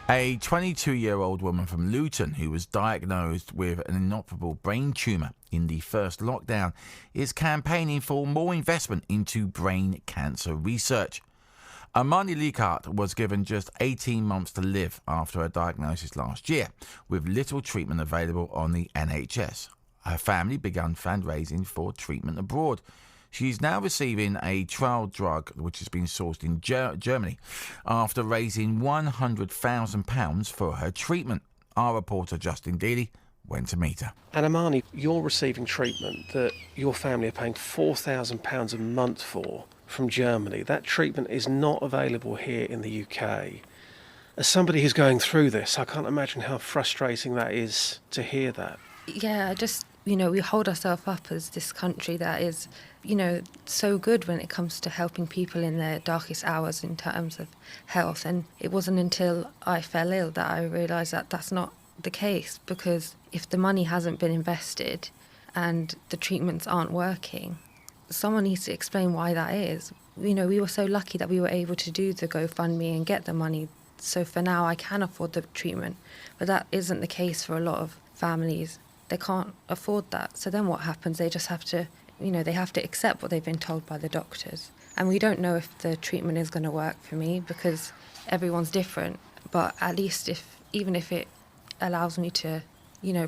A 22-year-old woman from Luton who was diagnosed with an inoperable brain tumour in the first lockdown is campaigning for more investment into brain cancer research. Amani was given just 18 months to live after her diagnosis last year, with little treatment available on the NHS. Her family began fundraising for treatment abroad. She's now receiving a trial drug which has been sourced in Germany after raising £100,000 for her treatment. Our reporter Justin Dealey went to meet her. And Amani, you're receiving treatment that your family are paying £4,000 a month for from Germany. That treatment is not available here in the UK. As somebody who's going through this, I can't imagine how frustrating that is to hear that. Yeah, we hold ourselves up as this country that is, so good when it comes to helping people in their darkest hours in terms of health. And it wasn't until I fell ill that I realised that that's not the case, because if the money hasn't been invested and the treatments aren't working, someone needs to explain why that is. We were so lucky that we were able to do the GoFundMe and get the money. So for now, I can afford the treatment. But that isn't the case for a lot of families. They can't afford that. So then what happens? They just have to, they have to accept what they've been told by the doctors. And we don't know if the treatment is going to work for me because everyone's different. But at least even if it allows me to,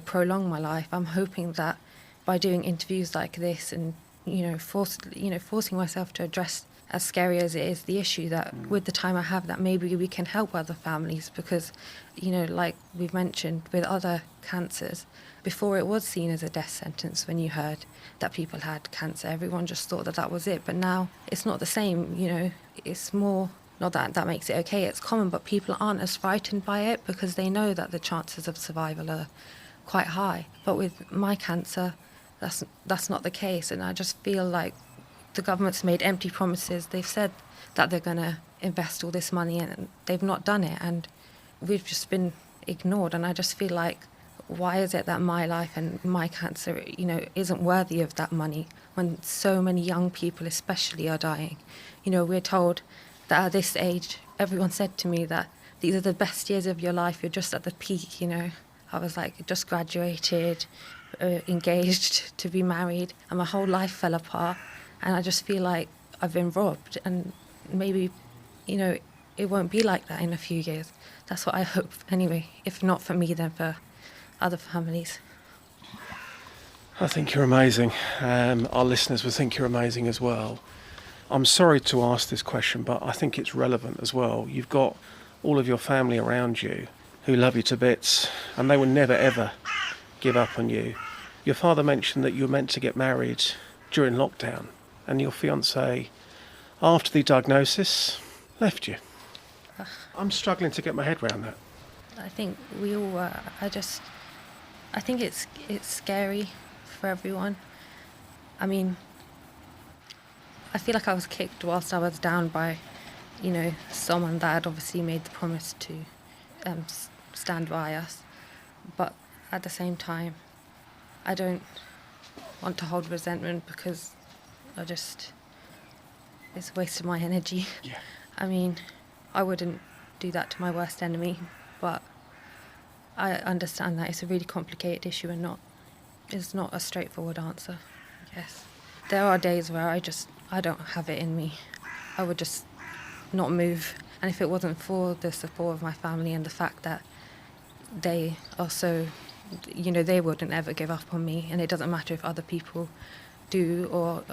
prolong my life, I'm hoping that by doing interviews like this and, forcing myself to address, as scary as it is, the issue, that with the time I have, that maybe we can help other families because, like we've mentioned with other cancers, before it was seen as a death sentence when you heard that people had cancer. Everyone just thought that was it. But now it's not the same, It's more, not that that makes it okay, it's common, but people aren't as frightened by it because they know that the chances of survival are quite high. But with my cancer, that's not the case. And I just feel like the government's made empty promises. They've said that they're going to invest all this money and they've not done it. And we've just been ignored. And I just feel like, why is it that my life and my cancer, isn't worthy of that money when so many young people especially are dying? We're told that at this age, everyone said to me that these are the best years of your life, you're just at the peak, I was like, just graduated, engaged to be married, and my whole life fell apart. And I just feel like I've been robbed. And maybe, it won't be like that in a few years. That's what I hope anyway. If not for me, then for other families. I think you're amazing. Our listeners will think you're amazing as well. I'm sorry to ask this question, but I think it's relevant as well. You've got all of your family around you who love you to bits, and they will never, ever give up on you. Your father mentioned that you were meant to get married during lockdown, and your fiancé, after the diagnosis, left you. I'm struggling to get my head around that. I think we all were. I think it's scary for everyone. I mean, I feel like I was kicked whilst I was down by, someone that had obviously made the promise to stand by us. But at the same time, I don't want to hold resentment because it's a waste of my energy. Yeah. I mean, I wouldn't do that to my worst enemy, but I understand that it's a really complicated issue and it's not a straightforward answer, I guess. There are days where I don't have it in me. I would just not move. And if it wasn't for the support of my family and the fact that they are so, they wouldn't ever give up on me, and it doesn't matter if other people do or,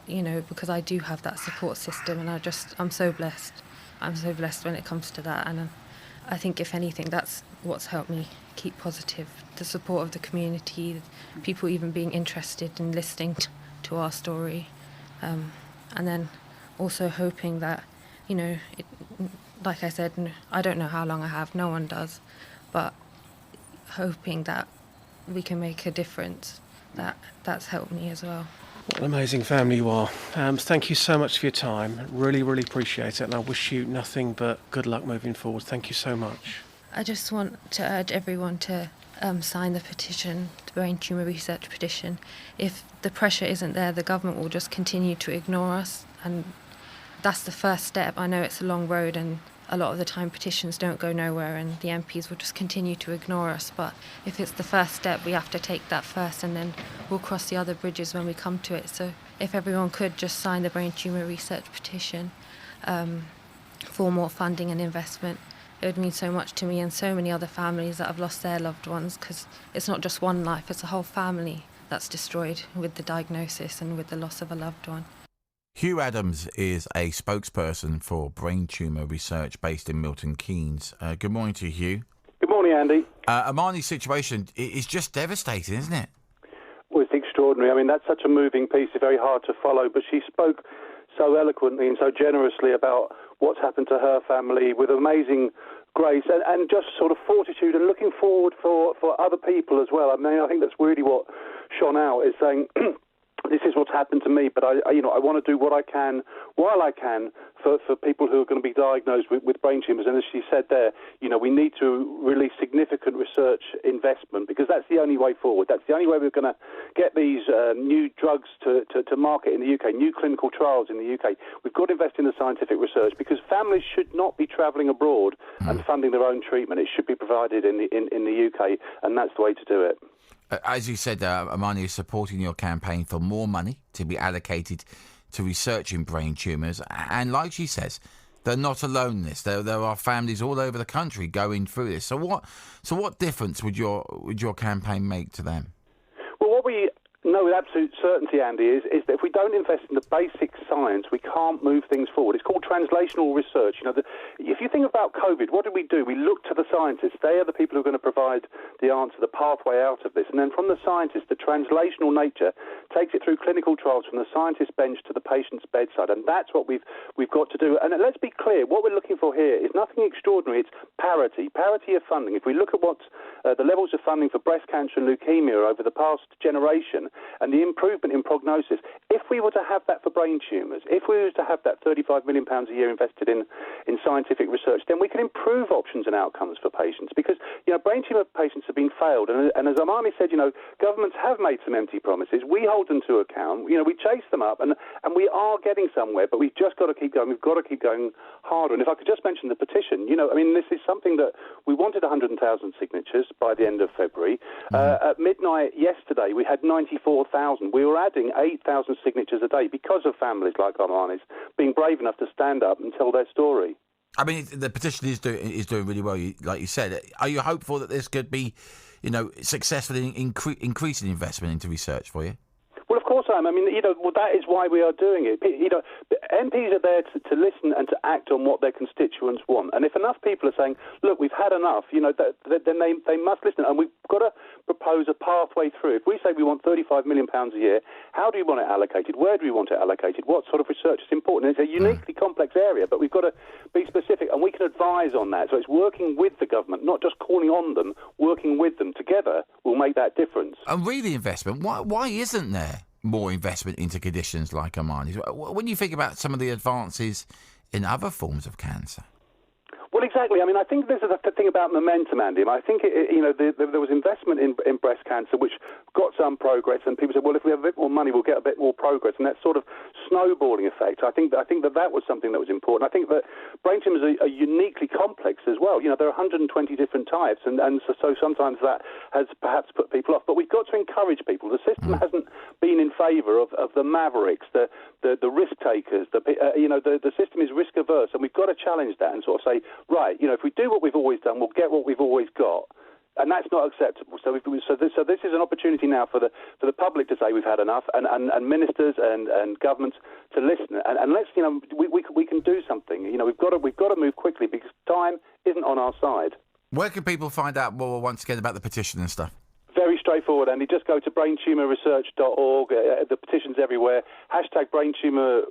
because I do have that support system, and I'm so blessed. I'm so blessed when it comes to that, and I think if anything, that's what's helped me keep positive. The support of the community, people even being interested in listening to our story, and then also hoping that, like I said, I don't know how long I have, no one does, but hoping that we can make a difference, that's helped me as well. What an amazing family you are. Thank you so much for your time. Really, really appreciate it, and I wish you nothing but good luck moving forward. Thank you so much. I just want to urge everyone to sign the petition, the Brain Tumour Research petition. If the pressure isn't there, the government will just continue to ignore us, and that's the first step. I know it's a long road and a lot of the time petitions don't go nowhere and the MPs will just continue to ignore us. But if it's the first step, we have to take that first, and then we'll cross the other bridges when we come to it. So if everyone could just sign the Brain Tumour Research petition for more funding and investment, it would mean so much to me and so many other families that have lost their loved ones, because it's not just one life, it's a whole family that's destroyed with the diagnosis and with the loss of a loved one. Hugh Adams is a spokesperson for Brain Tumour Research based in Milton Keynes. Good morning to you, Hugh. Good morning, Andy. Amani's situation is just devastating, isn't it? Well, it's extraordinary. I mean, that's such a moving piece, it's very hard to follow, but she spoke so eloquently and so generously about what's happened to her family with amazing grace and just sort of fortitude and looking forward for other people as well. I mean, I think that's really what shone out, is saying this is what's happened to me, but I want to do what I can while I can for people who are going to be diagnosed with brain tumours. And as she said there, we need to release significant research investment, because that's the only way forward. That's the only way we're going to get these new drugs to market in the UK, new clinical trials in the UK. We've got to invest in the scientific research, because families should not be travelling abroad and funding their own treatment. It should be provided in the UK, and that's the way to do it. As you said, Amani is supporting your campaign for more money to be allocated to research in brain tumours. And like she says, they're not alone in this. There are families all over the country going through this. So what difference would your campaign make to them? Well, what we know with absolute certainty, Andy, is that if we don't invest in the basic science, we can't move things forward. It's called translational research. If you think about COVID, what did we do? We looked to the scientists. They are the people who are going to provide the answer, the pathway out of this. And then from the scientists, the translational nature takes it through clinical trials from the scientist bench to the patient's bedside. And that's what we've got to do. And let's be clear, what we're looking for here is nothing extraordinary. It's parity of funding. If we look at what the levels of funding for breast cancer and leukemia over the past generation, and the improvement in prognosis, if we were to have that for brain tumours, if we were to have that £35 million a year invested in scientific research, then we can improve options and outcomes for patients. Because, brain tumour patients have been failed. And as Amani said, governments have made some empty promises. We hold them to account. We chase them up, and we are getting somewhere, but we've just got to keep going. We've got to keep going harder. And if I could just mention the petition, this is something that we wanted 100,000 signatures by the end of February. At midnight yesterday, we had 94,000. We were adding 8,000 signatures a day because of families like Amani's being brave enough to stand up and tell their story. I mean, the petition is doing really well, like you said. Are you hopeful that this could be, successful in increasing investment into research for you? Well, of course I am. I mean, that is why we are doing it. MPs are there to listen and to act on what their constituents want. And if enough people are saying, look, we've had enough, then they must listen. And we've got to propose a pathway through. If we say we want £35 million a year, how do we want it allocated? Where do we want it allocated? What sort of research is important? It's a uniquely complex area, but we've got to be specific, and we can advise on that. So it's working with the government, not just calling on them, working with them. Together will make that difference. And really investment, why isn't there more investment into conditions like Amani's? When you think about some of the advances in other forms of cancer? Well, exactly. I mean, I think this is the thing about momentum, Andy. I think there was investment in breast cancer, which got some progress, and people said, well, if we have a bit more money, we'll get a bit more progress, and that sort of snowballing effect. I think that was something that was important. I think that brain tumours are uniquely complex as well. There are 120 different types, and so sometimes that has perhaps put people off. But we've got to encourage people. The system hasn't been in favour of the mavericks, the risk takers. The system is risk averse, and we've got to challenge that and sort of say, right, if we do what we've always done, we'll get what we've always got. And that's not acceptable. So this is an opportunity now for the public to say we've had enough, and ministers and governments to listen. And let's, we can do something. We've got to move quickly, because time isn't on our side. Where can people find out more once again about the petition and stuff? Very straightforward, Andy. Just go to braintumorresearch.org. The petition's everywhere. #BrainTumour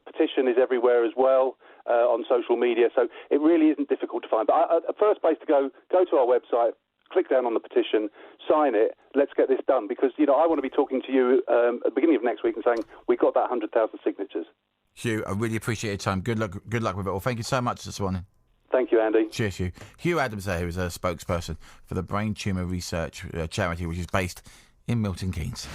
petition is everywhere as well. On social media, so it really isn't difficult to find. But the first place to go to our website, click down on the petition, sign it, let's get this done, because, I want to be talking to you at the beginning of next week and saying, we got that 100,000 signatures. Hugh, I really appreciate your time. Good luck with it all. Thank you so much this morning. Thank you, Andy. Cheers, Hugh. Hugh Adams there, who is a spokesperson for the Brain Tumour Research charity, which is based in Milton Keynes.